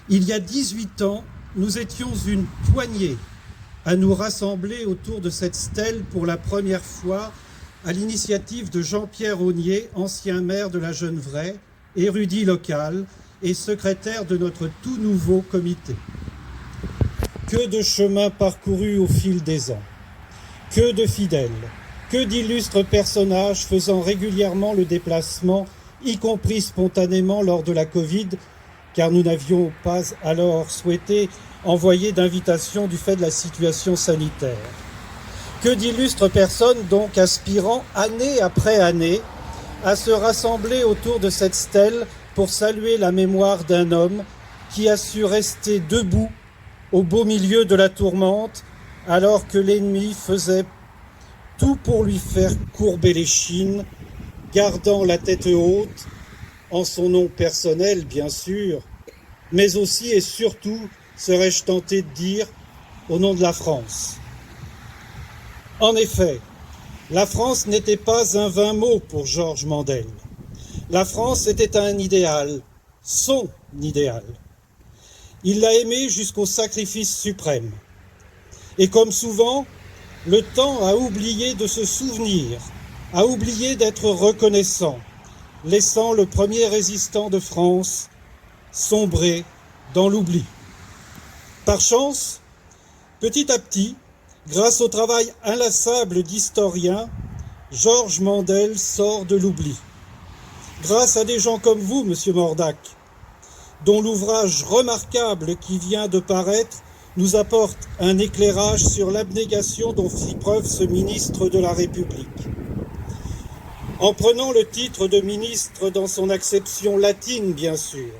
Il y a 18 ans, nous étions une poignée à nous rassembler autour de cette stèle pour la première fois à l'initiative de Jean-Pierre Aunier, ancien maire de la Genevois, érudit local et secrétaire de notre tout nouveau comité. Que de chemins parcourus au fil des ans, que de fidèles, que d'illustres personnages faisant régulièrement le déplacement, y compris spontanément lors de la Covid, car nous n'avions pas alors souhaité envoyer d'invitation du fait de la situation sanitaire. Que d'illustres personnes donc aspirant année après année à se rassembler autour de cette stèle pour saluer la mémoire d'un homme qui a su rester debout au beau milieu de la tourmente alors que l'ennemi faisait tout pour lui faire courber l'échine, gardant la tête haute, en son nom personnel bien sûr, mais aussi et surtout, serais-je tenté de dire, au nom de la France. En effet, la France n'était pas un vain mot pour Georges Mandel. La France était un idéal, son idéal. Il l'a aimé jusqu'au sacrifice suprême. Et comme souvent, le temps a oublié de se souvenir, a oublié d'être reconnaissant, laissant le premier résistant de France sombrer dans l'oubli. Par chance, petit à petit, grâce au travail inlassable d'historiens, Georges Mandel sort de l'oubli. Grâce à des gens comme vous, Monsieur Mordac, dont l'ouvrage remarquable qui vient de paraître nous apporte un éclairage sur l'abnégation dont fit preuve ce ministre de la République. En prenant le titre de ministre dans son acception latine, bien sûr,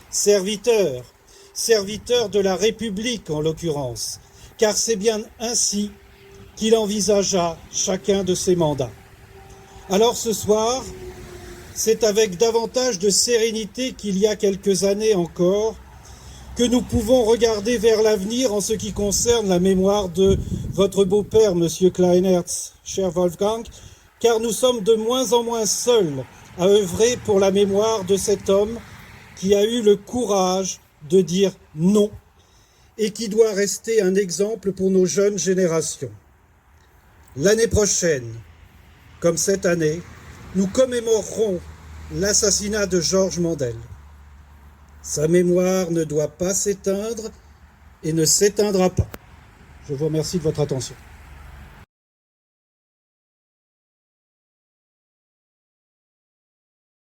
serviteur de la République en l'occurrence, car c'est bien ainsi qu'il envisagea chacun de ses mandats. Alors ce soir, c'est avec davantage de sérénité qu'il y a quelques années encore que nous pouvons regarder vers l'avenir en ce qui concerne la mémoire de votre beau-père, Monsieur Kleinertz, cher Wolfgang, car nous sommes de moins en moins seuls à œuvrer pour la mémoire de cet homme qui a eu le courage de dire non et qui doit rester un exemple pour nos jeunes générations. L'année prochaine, comme cette année, nous commémorerons l'assassinat de Georges Mandel. Sa mémoire ne doit pas s'éteindre et ne s'éteindra pas. Je vous remercie de votre attention.